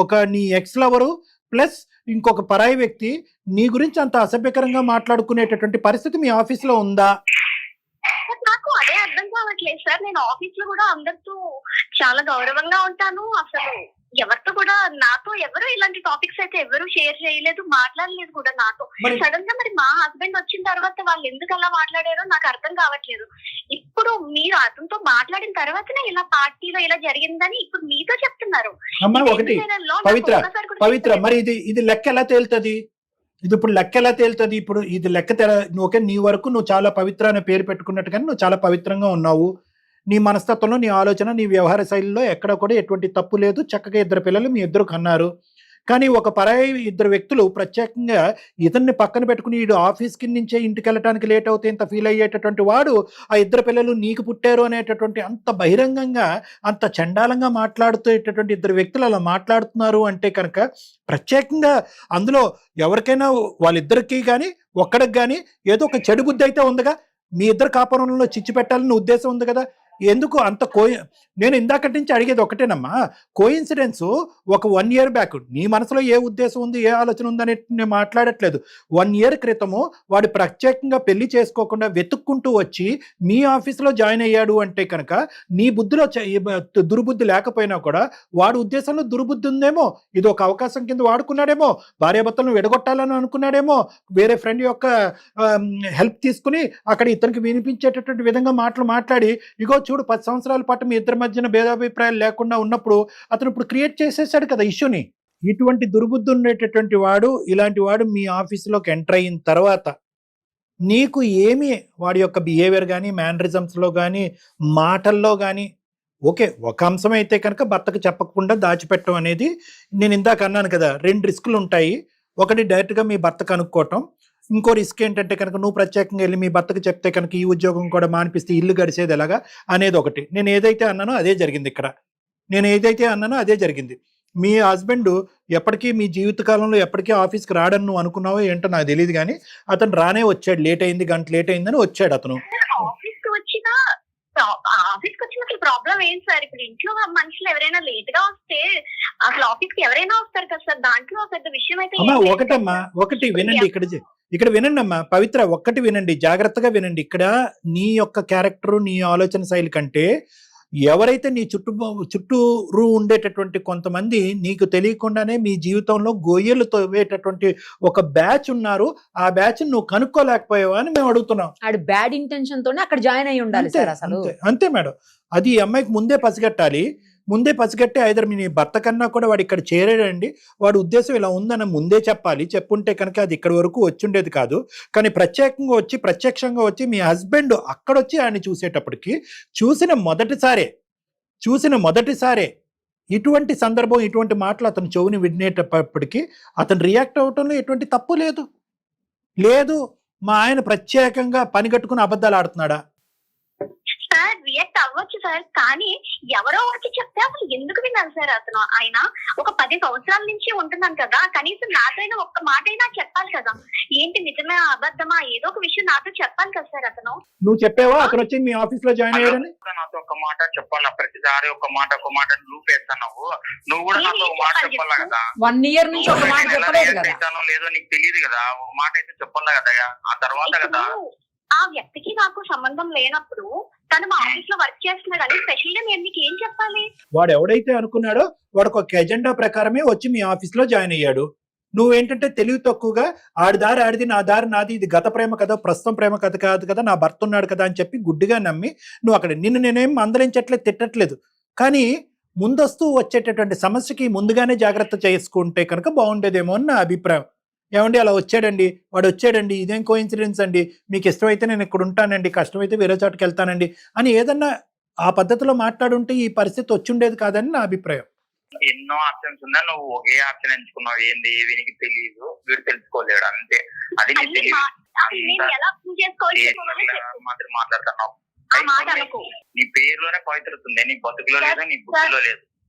ఒక నీ ఎక్స్ లవరు ప్లస్ ఇంకొక పరాయి వ్యక్తి నీ గురించి అంత అసభ్యకరంగా మాట్లాడుకునేటటువంటి పరిస్థితి మీ ఆఫీస్ లో ఉందా? నాకు అదే అర్థం కావట్లేదు సార్. నేను ఆఫీస్ లో కూడా అందరితో చాలా గౌరవంగా ఉంటాను. అసలు ఎవరితో కూడా, నాతో ఎవరు ఇలాంటి టాపిక్స్ అయితే ఎవరు షేర్ చేయలేదు, మాట్లాడలేదు కూడా నాతో. సడన్ గా మరి మా హస్బెండ్ వచ్చిన తర్వాత వాళ్ళు ఎందుకు అలా మాట్లాడారో నాకు అర్థం కావట్లేదు. ఇప్పుడు మీరు అతనితో మాట్లాడిన తర్వాతనే ఇలా పార్టీలో ఇలా జరిగిందని ఇప్పుడు మీతో చెప్తున్నారు. పవిత్ర మరి ఇది లెక్క ఎలా తేలుతుంది? ఇది ఇప్పుడు లెక్క ఎలా తేలుతుంది? ఇప్పుడు ఇది లెక్క ఓకే, నీ వరకు నువ్వు చాలా పవిత్ర అనే పేరు పెట్టుకున్నట్టు కానీ నువ్వు చాలా పవిత్రంగా ఉన్నావు. నీ మనస్తత్వంలో, నీ ఆలోచన, నీ వ్యవహార శైలిలో ఎక్కడ కూడా ఎటువంటి తప్పు లేదు. చక్కగా 2 పిల్లలు మీ ఇద్దరు కన్నారు. కానీ ఒక పరాయి 2 వ్యక్తులు ప్రత్యేకంగా ఇతన్ని పక్కన పెట్టుకుని వీడు ఆఫీస్కి నుంచే ఇంటికి వెళ్ళడానికి లేట్ అవుతే ఇంత ఫీల్ అయ్యేటటువంటి వాడు ఆ 2 పిల్లలు నీకు పుట్టారు అనేటటువంటి అంత బహిరంగంగా అంత చండాలంగా మాట్లాడుతూటటువంటి 2 వ్యక్తులు అలా మాట్లాడుతున్నారు అంటే కనుక ప్రత్యేకంగా అందులో ఎవరికైనా వాళ్ళిద్దరికీ కానీ ఒక్కడికి కానీ ఏదో ఒక చెడు బుద్ధి అయితే ఉందిగా. మీ ఇద్దరు కాపురంలో చిచ్చు పెట్టాలని ఉద్దేశం ఉంది కదా. ఎందుకు అంత నేను ఇందాకటి నుంచి అడిగేది ఒకటేనమ్మా, కోఇన్సిడెన్స్ ఒక 1 year బ్యాక్ నీ మనసులో ఏ ఉద్దేశం ఉంది, ఏ ఆలోచన ఉందని నేను మాట్లాడట్లేదు. 1 year క్రితము వాడు ప్రత్యేకంగా పెళ్లి చేసుకోకుండా వెతుక్కుంటూ వచ్చి మీ ఆఫీస్లో జాయిన్ అయ్యాడు అంటే కనుక నీ బుద్ధిలో దుర్బుద్ధి లేకపోయినా కూడా వాడి ఉద్దేశంలో దుర్బుద్ధి ఉందేమో, ఇది ఒక అవకాశం కింద వాడుకున్నాడేమో, భార్యాభర్తలను విడగొట్టాలని అనుకున్నాడేమో, వేరే ఫ్రెండ్ యొక్క హెల్ప్ తీసుకుని అక్కడ ఇతనికి వినిపించేటటువంటి విధంగా మాట్లాడి ఇగో చూడు 10 సంవత్సరాల పాటు మీ ఇద్దరి మధ్యన భేదాభిప్రాయాలు లేకుండా ఉన్నప్పుడు అతను ఇప్పుడు క్రియేట్ చేసేసాడు కదా ఇష్యూని. ఇటువంటి దుర్బుద్ధి ఉండేటటువంటి వాడు, ఇలాంటి వాడు మీ ఆఫీసులోకి ఎంటర్ అయిన తర్వాత నీకు ఏమి వాడి యొక్క బిహేవియర్ కానీ, మేనరిజమ్స్లో కానీ, మాటల్లో కానీ, ఓకే ఒక అంశం అయితే కనుక భర్తకు చెప్పకుండా దాచిపెట్టడం అనేది నేను ఇందాక అన్నాను కదా, 2 రిస్కులు ఉంటాయి. ఒకటి డైరెక్ట్గా మీ భర్తకు అనుకోవటం, ఇంకో రిస్క్ ఏంటంటే కనుక నువ్వు ప్రత్యేకంగా వెళ్ళి మీ భర్తకు చెప్తే కనుక ఈ ఉద్యోగం కూడా మానిపిస్తే ఇల్లు గడిచేది ఎలాగా అనేది ఒకటి. నేను ఏదైతే అన్నానో అదే జరిగింది ఇక్కడ. మీ హస్బెండ్ ఎప్పటికీ మీ జీవితకాలంలో ఎప్పటికీ ఆఫీస్కి రాడని నువ్వు అనుకున్నావో ఏంటో నాకు తెలియదు, కానీ అతను రానే వచ్చాడు. గంట లేట్ అయిందని వచ్చాడు అతను. ఆఫీస్కి వచ్చిన ప్రాబ్లం ఏంటి సార్? ఇప్పుడు ఇంట్లో మనుషులు ఎవరైనా లేట్ గా వస్తే అసలు ఆఫీస్కి ఎవరైనా వస్తారు కదా సార్, దాంట్లో పెద్ద విషయం అయితే ఒకటి వినండి, ఇక్కడ వినండి అమ్మా పవిత్ర, ఒక్కటి వినండి, జాగ్రత్తగా వినండి. ఇక్కడ నీ యొక్క క్యారెక్టర్, నీ ఆలోచన శైలి కంటే ఎవరైతే నీ చుట్టూరు ఉండేటటువంటి కొంతమంది నీకు తెలియకుండానే మీ జీవితంలో గొయ్యలు తవ్వేటటువంటి ఒక బ్యాచ్ ఉన్నారు, ఆ బ్యాచ్ నువ్వు కనుక్కోలేకపోయావా అని మేము అడుగుతున్నాం. బ్యాడ్ ఇంటెన్షన్ తోనే అక్కడ జాయిన్ అయి ఉండాలి సార్ అసలు. అంతే మేడం, అది ఈ అమ్మాయికి ముందే పసిగట్టి ఐదర్ మీ భర్త కన్నా కూడా వాడు ఇక్కడ చేరాడండి, వాడి ఉద్దేశం ఇలా ఉందని ముందే చెప్పాలి. చెప్పుంటే కనుక అది ఇక్కడి వరకు వచ్చుండేది కాదు. కానీ ప్రత్యక్షంగా వచ్చి మీ హస్బెండ్ అక్కడొచ్చి ఆయన చూసేటప్పటికి చూసిన మొదటిసారే ఇటువంటి సందర్భం, ఇటువంటి మాటలు అతను చెవుని వినేటప్పటికీ అతను రియాక్ట్ అవటంలో ఎటువంటి తప్పు లేదు. మా ఆయన ప్రత్యేకంగా పని కట్టుకుని అబద్ధాలు ఆడుతున్నాడా? సార్ రియాక్ట్ అవ్వచ్చు సార్, కానీ ఎవరో వచ్చి చెప్తే అసలు ఎందుకు వినాలి సార్? అతను ఆయన ఒక 10 సంవత్సరాల నుంచి ఉంటున్నాను కదా, కనీసం నాతోనే ఒక్క మాట అయినా చెప్పాలి కదా, ఏంటి నిజమే అబద్ధమా ఏదో ఒక విషయం నాతో చెప్పాలి కదా సార్. అతను నువ్వు చెప్పావా అతను వచ్చి మీ ఆఫీస్ లో జాయిన్ అయ్యాడని? నాతో ఒక మాట చెప్పాలా, ప్రతిసారి ఒక మాట నువ్వు వేస్తున్నావు, నువ్వు కూడా నాతో ఒక మాట చెప్పాలా కదా. 1 year నుంచి ఒక మాట చెప్పలేదు కదా, లేదో నీకు తెలియదు కదా, ఒక మాట అయితే చెప్పాలా కదా. ఆ తర్వాత కదా ఆ వ్యక్తికి నాకు సంబంధం లేనప్పుడు తను మా ఆఫీస్ లో వర్క్ చేస్తున్నాడు అని స్పెషల్ గా నేను మీకు ఏం చెప్పాలి? వాడు ఎవడైతే అనుకున్నాడో వాడికి ఒక ఎజెండా ప్రకారమే వచ్చి మీ ఆఫీస్ లో జాయిన్ అయ్యాడు. నువ్వేంటంటే తెలివి తక్కువగా ఆడి దారి ఆడిది, నా దారి నాది, ఇది గత ప్రేమ కదా, ప్రస్తుతం ప్రేమ కథ కాదు కదా, నా భర్త ఉన్నాడు కదా అని చెప్పి గుడ్డిగా నమ్మి నువ్వు అక్కడ నేనేం మందలించట్లేదు, తిట్టట్లేదు, కానీ ముందస్తూ వచ్చేటటువంటి సమస్యకి ముందుగానే జాగ్రత్త చేసుకుంటే కనుక బాగుండేదేమో అని నా అభిప్రాయం. ఏమండి అలా వాడు వచ్చాడండి, ఇదేం కోఇన్సిడెన్స్ అండి, మీకు ఇష్టమైతే నేను ఇక్కడ ఉంటానండి, కష్టమైతే వేరే చోటుకి వెళ్తానండి అని ఏదన్నా ఆ పద్ధతిలో మాట్లాడుంటే ఈ పరిస్థితి వచ్చుండేది కాదని నా అభిప్రాయం. ఎన్నో ఆప్షన్స్ ఉన్నా నువ్వు ఒకే ఆప్షన్ ఎంచుకున్నావు, ఏంది వీనికి తెలియదు, వీడు తెలుసుకోలేడు అంతే. అది మాట్లాడుతున్నావు, నీ పేరులోనే పవిత్రత ఉంది, నీ బతుకులో లేదు, నీ బుద్ధిలో లేదు.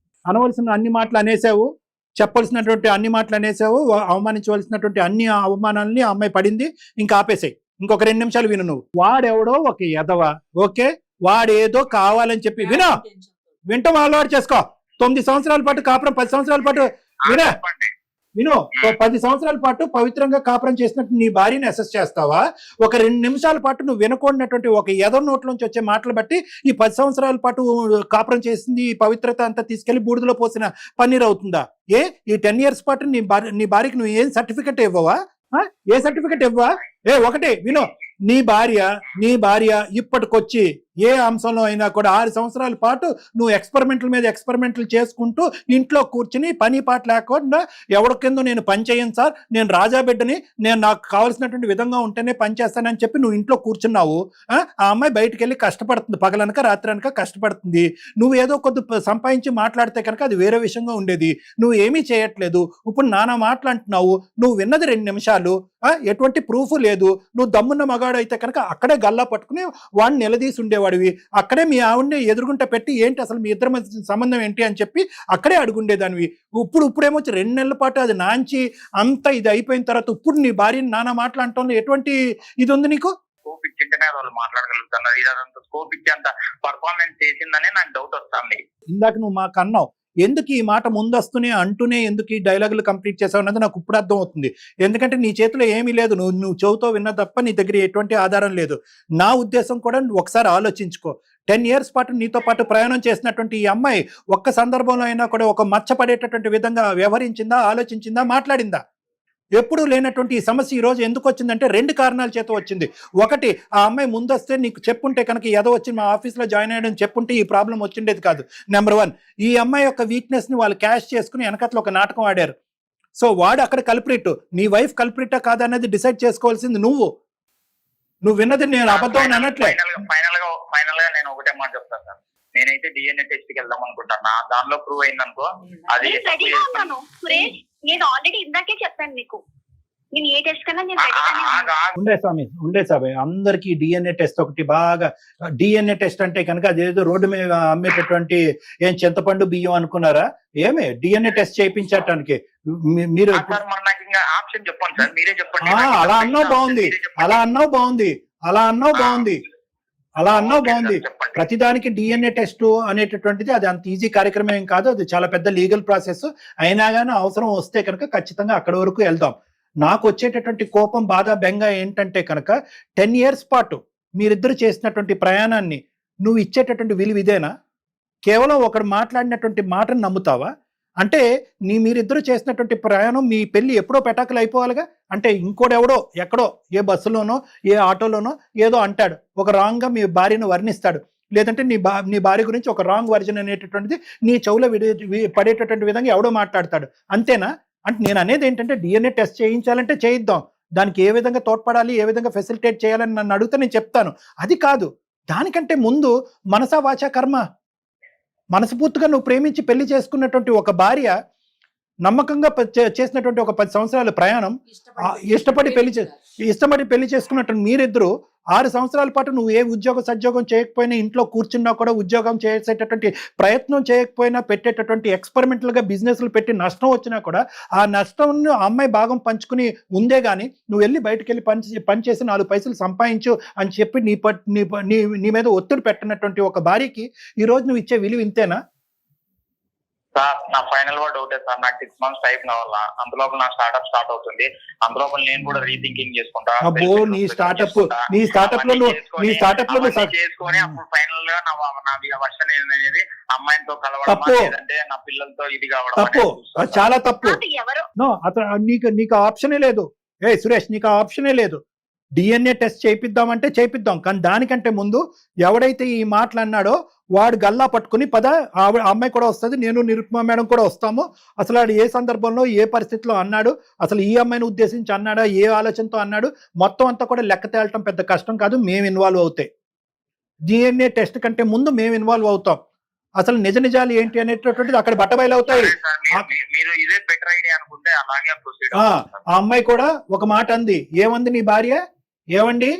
అనవలసిన అన్ని మాటలు అనేసావు, చెప్పవలసినటువంటి అన్ని మాటలు అనేసావు, అవమానించవలసినటువంటి అన్ని అవమానాలని ఆ అమ్మాయి పడింది, ఇంకా ఆపేసాయి. ఇంకొక 2 నిమిషాలు విను. నువ్వు వాడెవడో ఒక ఎదవ, ఓకే, వాడేదో కావాలని చెప్పి వింటాం అలవాటు చేసుకో. 9 సంవత్సరాల పాటు కాపురం, 10 సంవత్సరాల పాటు విను, 10 సంవత్సరాల పాటు పవిత్రంగా కాపురం చేసినట్టు నీ భార్యని అసెస్ చేస్తావా? ఒక 2 నిమిషాల పాటు నువ్వు వినకూడనటువంటి ఒక ఎదవ నోట్లోంచి వచ్చే మాటలు బట్టి ఈ 10 సంవత్సరాల పాటు కాపురం చేసింది ఈ పవిత్రత అంతా తీసుకెళ్లి బూడిదలో పోసిన పన్నీర్ అవుతుందా? ఈ 10 years పాటు నీ భార్యకి నువ్వు ఏం సర్టిఫికెట్ ఇవ్వవా? ఏ సర్టిఫికెట్ ఇవ్వవా? ఒకటే విను, నీ భార్య ఇప్పటికొచ్చి ఏ అంశంలో అయినా కూడా 6 సంవత్సరాల పాటు నువ్వు ఎక్స్పెరిమెంట్లు చేసుకుంటూ ఇంట్లో కూర్చుని పని పాట లేకుండా ఎవరి కింద నేను పని చేయను సార్, నేను రాజా బిడ్డని, నేను నాకు కావాల్సినటువంటి విధంగా ఉంటేనే పని చేస్తానని చెప్పి నువ్వు ఇంట్లో కూర్చున్నావు. ఆ అమ్మాయి బయటికి వెళ్ళి కష్టపడుతుంది, పగలనక రాత్రి అనక కష్టపడుతుంది. నువ్వు ఏదో కొద్ది సంపాదించి మాట్లాడితే కనుక అది వేరే విషయంగా ఉండేది. నువ్వు ఏమీ చేయట్లేదు, ఇప్పుడు నానా మాటలు అంటున్నావు. నువ్వు విన్నది 2 నిమిషాలు, ఎటువంటి ప్రూఫ్ లేదు. నువ్వు దమ్మున్న మగాడు అయితే కనుక అక్కడే గల్లా పట్టుకుని వాడిని నిలదీసి ఉండేవాడివి, అక్కడే మీ ఆవిడ్ని ఎదురుగుంట పెట్టి ఏంటి అసలు మీ ఇద్దరి మధ్య సంబంధం ఏంటి అని చెప్పి అక్కడే అడుగుండేదానివి. ఇప్పుడేమొచ్చి 2 నెలల పాటు అది నాంచి అంత ఇది అయిపోయిన తర్వాత ఇప్పుడు నీ భార్యని నానా మాట్లాడటంలో ఎటువంటి ఇది ఉంది నీకు? స్కోప్ ఇచ్చింటేనే వాళ్ళు మాట్లాడగలుగుతున్నారు. ఇదంతా స్కోప్ ఇచ్చేంత పర్ఫార్మెన్స్ చేసిందని నాకు డౌట్ వస్తుంది. ఇందాక నువ్వు మాకు అన్నావు, ఎందుకు ఈ మాట ముందస్తూనే అంటూనే ఎందుకు ఈ డైలాగులు కంప్లీట్ చేసావు అన్నది నాకు ఇప్పుడు అర్థం అవుతుంది. ఎందుకంటే నీ చేతిలో ఏమీ లేదు, నువ్వు చెవుతో విన్న తప్ప నీ దగ్గర ఎటువంటి ఆధారం లేదు. నా ఉద్దేశం కూడా ఒకసారి ఆలోచించుకో. 10 years పాటు నీతో పాటు ప్రయాణం చేసినటువంటి ఈ అమ్మాయి ఒక్క సందర్భంలో అయినా కూడా ఒక మచ్చపడేటటువంటి విధంగా వ్యవహరించిందా, ఆలోచించిందా, మాట్లాడిందా? ఎప్పుడూ లేనటువంటి ఈ సమస్య ఈ రోజు ఎందుకు వచ్చిందంటే 2 కారణాల చేత వచ్చింది. ఒకటి, ఆ అమ్మాయి ముందొస్తే నీకు చెప్పుంటే కనుక ఏదో వచ్చి మా ఆఫీస్లో జాయిన్ అయ్యడం చెప్పుంటే ఈ ప్రాబ్లం వచ్చిండేది కాదు. నెంబర్ 1, ఈ అమ్మాయి యొక్క వీక్నెస్ ని వాళ్ళు క్యాష్ చేసుకుని వెనకట్లో ఒక నాటకం ఆడారు. సో వాడు అక్కడ కల్ప్రిట్, నీ వైఫ్ కల్ప్రిటా కాదనేది డిసైడ్ చేసుకోవాల్సింది నువ్వు విన్నది నేను అబద్ధం అని అనట్లే. ఫైనల్ గా నేను ఒకటే మాట చెప్తాను సార్, నేనైతే DNA టెస్ట్ కి వెళ్దాం అనుకుంటున్నా. దానిలో ప్రూవ్ అయిందనుకో అది రెడీగా ఉన్నాను సురేష్. నేను ఆల్రెడీ ఇందాకే చెప్పాను మీకు, నేను ఏ టెస్ట్ కన్నా నేను రెడీగానే ఉన్నాను. ఉండే స్వామి అందరికి DNA టెస్ట్ ఒకటి బాగా. DNA టెస్ట్ అంటే కనుక అదేదో రోడ్డు మీద అమ్మేటటువంటి ఏం చింతపండు బియ్యం అనుకున్నారా? ఏమే DNA టెస్ట్ చేయించటానికి మీరు ఆప్షన్ చెప్పండి సార్, మీరే చెప్పండి. అలా అన్నావు బాగుంది. ప్రతిదానికి DNA టెస్ట్ అనేటటువంటిది అది అంత ఈజీ కార్యక్రమం ఏం కాదు. అది చాలా పెద్ద లీగల్ ప్రాసెస్. అయినా కానీ అవసరం వస్తే కనుక ఖచ్చితంగా అక్కడి వరకు వెళ్దాం. నాకు వచ్చేటటువంటి కోపం, బాధ, బెంగ ఏంటంటే కనుక 10 years పాటు మీరిద్దరు చేసినటువంటి ప్రయాణాన్ని నువ్వు ఇచ్చేటటువంటి విలువ ఇదేనా? కేవలం ఒకడు మాట్లాడినటువంటి మాటను నమ్ముతావా? అంటే మీరిద్దరు చేసినటువంటి ప్రయాణం, మీ పెళ్లి ఎప్పుడో పెటాకులు అయిపోవాలిగా. అంటే ఇంకోడెవడో ఎక్కడో ఏ బస్సులోనో ఏ ఆటోలోనో ఏదో అంటాడు, ఒక రాంగ్గా మీ భార్యను వర్ణిస్తాడు, లేదంటే నీ భార్య గురించి ఒక రాంగ్ వర్జన్ అనేటటువంటిది నీ చెవులో పడేటటువంటి విధంగా ఎవడో మాట్లాడతాడు. అంతేనా? అంటే నేను అనేది ఏంటంటే DNA టెస్ట్ చేయించాలంటే చేయిద్దాం, దానికి ఏ విధంగా తోడ్పడాలి, ఏ విధంగా ఫెసిలిటేట్ చేయాలని నన్ను అడిగితే నేను చెప్తాను. అది కాదు, దానికంటే ముందు మనసా వాచా కర్మ, మనస్ఫూర్తిగా నువ్వు ప్రేమించి పెళ్లి చేసుకున్నటువంటి ఒక భార్య, నమ్మకంగా చేసినటువంటి ఒక 10 సంవత్సరాల ప్రయాణం, ఇష్టపడి పెళ్లి చేసుకున్నట్టు మీరిద్దరు 6 సంవత్సరాల పాటు నువ్వు ఏ సద్యోగం చేయకపోయినా, ఇంట్లో కూర్చున్నా కూడా ఉద్యోగం చేసేటటువంటి ప్రయత్నం చేయకపోయినా, పెట్టేటటువంటి ఎక్స్పెరిమెంటల్గా బిజినెస్లు పెట్టి నష్టం వచ్చినా కూడా ఆ నష్టం అమ్మాయి భాగం పంచుకుని ఉందే గానీ నువ్వు వెళ్ళి బయటకు వెళ్ళి పనిచేసి 4 పైసలు సంపాదించు అని చెప్పి నీ మీద ఒత్తిడి పెట్టినటువంటి ఒక భార్యకి ఈరోజు నువ్వు ఇచ్చే విలువ ఇంతేనా? సార్ నా ఫైనల్ వర్డ్ ఒకటే సార్, నాకు 6 months టైం కావాలా. అందులోపల నా స్టార్ట్అప్ స్టార్ట్ అవుతుంది. అందులోపల నేను కూడా రీథింకింగ్ చేసుకుంటా. నీ స్టార్ట్అప్ లో చేసుకొని అప్పుడు ఫైనల్ గా నా వర్షన్ అనేది అమ్మాయితో కలవడం, లేదంటే నా పిల్లలతో ఇది కావడం చాలా తప్పు. నీకు ఆప్షనే లేదు. సురేష్, నీకు ఆప్షనే లేదు. DNA టెస్ట్ చేయిద్దామంటే చేయిద్దాం, కానీ దానికంటే ముందు ఎవడైతే ఈ మాటలు అన్నాడో వాడు గల్లా పట్టుకుని పద, అమ్మాయి కూడా వస్తుంది, నేను నిరుపమా మేడం కూడా వస్తాము, అసలు వాడు ఏ సందర్భంలో ఏ పరిస్థితిలో అన్నాడు, అసలు ఈ అమ్మాయిని ఉద్దేశించి అన్నాడా, ఏ ఆలోచనతో అన్నాడు, మొత్తం అంతా కూడా లెక్క తేలటం పెద్ద కష్టం కాదు. మేము ఇన్వాల్వ్ అవుతాయి. DNA టెస్ట్ కంటే ముందు మేము ఇన్వాల్వ్ అవుతాం. అసలు నిజాలు ఏంటి అనేటటువంటిది అక్కడ బట్టబయలవుతాయి. ఆ అమ్మాయి కూడా ఒక మాట అంది. ఏమంది నీ భార్య? ఏవండి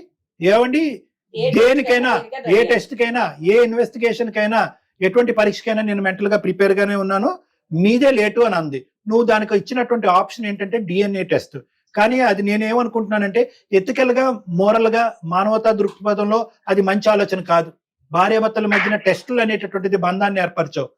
దేనికైనా, ఏ టెస్ట్ కైనా, ఏ ఇన్వెస్టిగేషన్ కైనా, ఎటువంటి పరీక్షకైనా నేను మెంటల్ గా ప్రిపేర్ గానే ఉన్నాను, మీదే లేటు అని అంది. నువ్వు దానికి ఇచ్చినటువంటి ఆప్షన్ ఏంటంటే DNA టెస్ట్. కానీ అది నేనేమనుకుంటున్నానంటే ఎథికల్ గా, మోరల్ గా, మానవతా దృక్పథంలో అది మంచి ఆలోచన కాదు. భార్యాభర్తల మధ్యన టెస్టులు అనేటటువంటిది బంధాన్ని ఏర్పరచవు.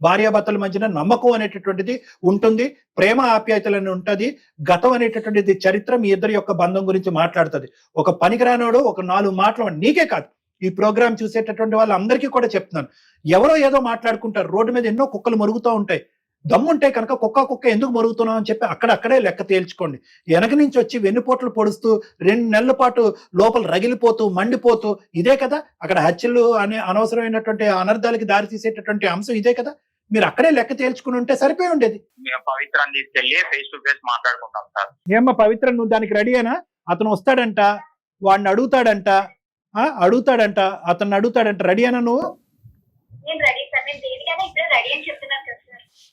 భార్యాభర్తల మధ్యన నమ్మకం అనేటటువంటిది ఉంటుంది, ప్రేమ ఆప్యాయతలని ఉంటుంది, గతం అనేటటువంటిది చరిత్ర మీ ఇద్దరి యొక్క బంధం గురించి మాట్లాడుతుంది. ఒక పనికిరానోడు ఒక 4 మాటలు, నీకే కాదు ఈ ప్రోగ్రామ్ చూసేటటువంటి వాళ్ళందరికీ కూడా చెప్తున్నాను, ఎవరో ఏదో మాట్లాడుకుంటారు. రోడ్డు మీద ఎన్నో కుక్కలు మరుగుతూ ఉంటాయి. దమ్ముంటే కనుక కుక్క ఎందుకు మరుగుతున్నావు అని చెప్పి అక్కడే లెక్క తేల్చుకోండి. వెనక నుంచి వచ్చి వెన్నుపోట్లు పొడుస్తూ 2 నెలల పాటు లోపల రగిలిపోతూ మండిపోతూ, ఇదే కదా అక్కడ హత్యలు అనే అనవసరమైనటువంటి అనర్థాలకి దారి తీసేటటువంటి అంశం ఇదే కదా. మీరు అక్కడే లెక్క తేల్చుకుని ఉంటే సరిపోయి ఉండేది. పవిత్రాన్ని తీసుకెళ్లి ఫేస్ టు ఫేస్ మాట్లాడుకుంటాం సార్. ఏమ్మా పవిత్ర, నువ్వు దానికి రెడీయేనా? అతను వస్తాడంట, వాడిని అడుగుతాడంట, అతన్ని అడుగుతాడంట. రెడీయేనా నువ్వు?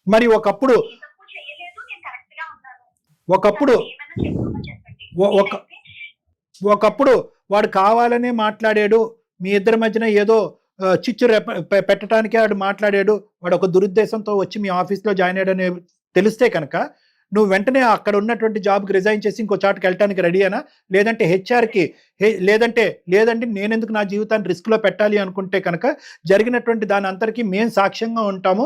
మరి ఒకప్పుడు వాడు కావాలనే మాట్లాడాడు, మీ ఇద్దరి మధ్యన ఏదో చిచ్చు పెట్టడానికే వాడు మాట్లాడాడు, వాడు ఒక దురుద్దేశంతో వచ్చి మీ ఆఫీస్లో జాయిన్ అయ్యాడని తెలిస్తే కనుక నువ్వు వెంటనే అక్కడ ఉన్నటువంటి జాబ్కి రిజైన్ చేసి ఇంకో చోటుకి వెళ్ళడానికి రెడీయేనా? లేదంటే హెచ్ఆర్కి లేదంటే నేను ఎందుకు నా జీవితాన్ని రిస్క్లో పెట్టాలి అనుకుంటే కనుక జరిగినటువంటి దాని అంతరికి మేము సాక్ష్యంగా ఉంటాము.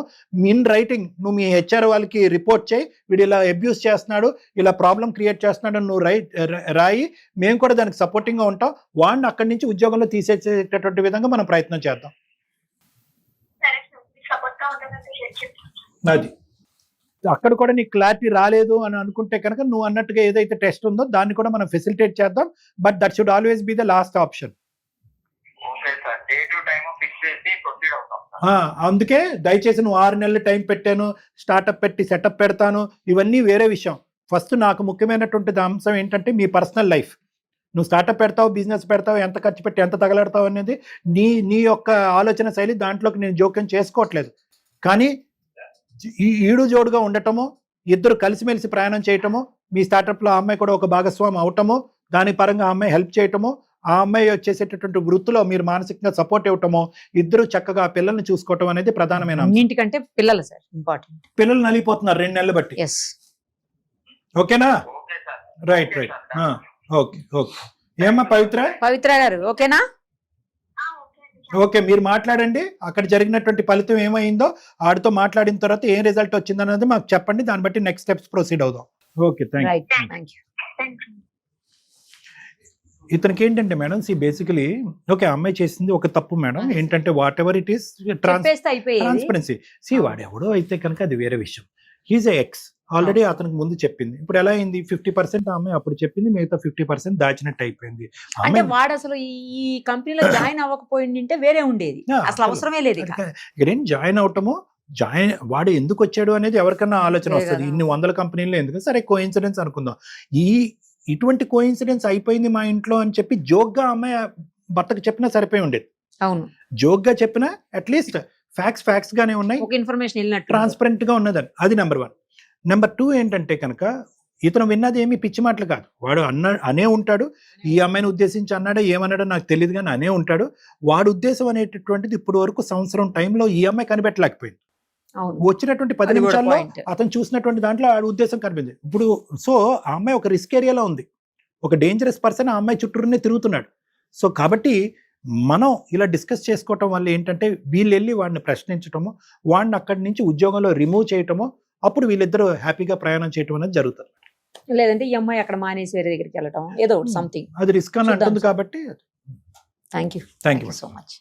ఇన్ రైటింగ్ నువ్వు మీ హెచ్ఆర్ వాళ్ళకి రిపోర్ట్ చేయి, వీడు ఇలా అబ్యూస్ చేస్తున్నాడు, ఇలా ప్రాబ్లం క్రియేట్ చేస్తున్నాడు నువ్వు రాయి, మేము కూడా దానికి సపోర్టింగ్గా ఉంటాం, వాడిని అక్కడి నుంచి ఉద్యోగంలో తీసేసేటటువంటి విధంగా మనం ప్రయత్నం చేద్దాం. సరే సార్, సపోర్ట్ గా ఉంటుందంటే చెప్తాను. అది అక్కడ కూడా నీకు క్లారిటీ రాలేదు అని అనుకుంటే కనుక నువ్వు అన్నట్టుగా ఏదైతే టెస్ట్ ఉందో దాన్ని కూడా మనం ఫెసిలిటేట్ చేద్దాం. But that should always be the last option. Okay sir, day to time fix చేసి ప్రొసీడ్ అవుతాం. అందుకే దయచేసి నువ్వు 6 నెలలు టైం పెట్టాను, స్టార్ట్అప్ పెట్టి సెటప్ పెడతాను, ఇవన్నీ వేరే విషయం. ఫస్ట్ నాకు ముఖ్యమైనటువంటి అంశం ఏంటంటే మీ పర్సనల్ లైఫ్. నువ్వు స్టార్ట్అప్ పెడతావు, బిజినెస్ పెడతావు, ఎంత ఖర్చు పెట్టి ఎంత తగలడతావు అనేది నీ యొక్క ఆలోచన శైలి, దాంట్లోకి నేను జోక్యం చేసుకోవట్లేదు. కానీ ఈడు జోడుగా ఉండటము, ఇద్దరు కలిసిమెలిసి ప్రయాణం చేయటము, మీ స్టార్టప్లో ఆ అమ్మాయి కూడా ఒక భాగస్వామి అవటము, దాని పరంగా ఆ అమ్మాయి హెల్ప్ చేయటము, ఆ అమ్మాయి వచ్చేసేటటువంటి వృత్తిలో మీరు మానసికంగా సపోర్ట్ ఇవ్వటము, ఇద్దరు చక్కగా ఆ పిల్లల్ని చూసుకోవటం అనేది ప్రధానమైన అంశం. అన్నింటికంటే పిల్లలు సార్ ఇంపార్టెంట్. పిల్లలు నలిగిపోతున్నారు 2 నెలలు బట్టి. ఓకేనా? Okay sir. రైట్. ఓకే. ఏమ్మా పవిత్ర గారు ఓకేనా? ఓకే, మీరు మాట్లాడండి. అక్కడ జరిగినటువంటి ఫలితం ఏమైందో ఆడితో మాట్లాడిన తర్వాత ఏం రిజల్ట్ వచ్చింది అన్నది మాకు చెప్పండి, దాన్ని బట్టి నెక్స్ట్ స్టెప్స్ ప్రొసీడ్ అవుదాం. Okay, thank you. ఇతనికి ఏంటంటే మేడం, బేసికలీ ఓకే అమ్మాయి చేసింది ఒక తప్పు మేడం. ఏంటంటే what ever it is transparency. వాడు ఎవడో అయితే కనుక అది వేరే విషయం. హీజ్ ఎక్స్ ఆల్రెడీ అతనికి ముందు చెప్పింది. ఇప్పుడు ఎలా అయింది, 50% ఆమె అప్పుడు చెప్పింది, మిగతా 50% దాచినట్టు అయిపోయింది. అంటే వాడు అసలు ఈ కంపెనీలో జాయిన్ అవ్వకపోయింటే వేరే ఉండేది, అసలు అవసరమే లేదు. ఇక్కడేం జాయిన్ అవటము, వాడు ఎందుకు వచ్చాడు అనేది ఎవరికన్నా ఆలోచన వస్తుంది. ఇన్ని 100 కంపెనీల్లో ఎందుకు, సరే కోఇన్సిడెన్స్ అనుకుందాం. ఇటువంటి కోఇన్సిడెన్స్ అయిపోయింది మా ఇంట్లో అని చెప్పి జోక్గా అమ్మాయి భర్తకు చెప్పినా సరిపోయి ఉండేది. అవును, జోక్గా చెప్పినా అట్లీస్ట్ ఫ్యాక్ట్స్ గానే ఉన్నాయి, ఇన్ఫర్మేషన్ ట్రాన్స్పరెంట్ గా ఉన్నదని. అది నెంబర్ 1. నెంబర్ 2 ఏంటంటే కనుక ఇతను విన్నది ఏమి పిచ్చి మాటలు కాదు. వాడు అనే ఉంటాడు, ఈ అమ్మాయిని ఉద్దేశించి అన్నాడో ఏమన్నాడో నాకు తెలియదు కానీ అనే ఉంటాడు. వాడు ఉద్దేశం అనేటటువంటిది ఇప్పుడు వరకు సంవత్సరం టైంలో ఈ అమ్మాయి కనిపెట్టలేకపోయింది. వచ్చినటువంటి 10 నిమిషాల్లో అతను చూసినటువంటి దాంట్లో ఆ ఉద్దేశం కనిపించింది. ఇప్పుడు సో ఆ అమ్మాయి ఒక రిస్క్ ఏరియాలో ఉంది, ఒక డేంజరస్ పర్సన్ ఆ అమ్మాయి చుట్టూనే తిరుగుతున్నాడు. సో కాబట్టి మనం ఇలా డిస్కస్ చేసుకోవటం వల్ల ఏంటంటే వీళ్ళు వెళ్ళి వాడిని ప్రశ్నించటము, వాడిని అక్కడి నుంచి ఉద్యోగంలో రిమూవ్ చేయటము, అప్పుడు వీళ్ళిద్దరూ హ్యాపీగా ప్రయాణం చేయటం అనేది జరుగుతుంది. లేదంటే ఈ అమ్మాయి అక్కడ మానేసి వేరే దగ్గరికి వెళ్ళటం ఏదో సంథింగ్, అది రిస్క్ అని అంటుంది. కాబట్టి థ్యాంక్ యూ సో మచ్.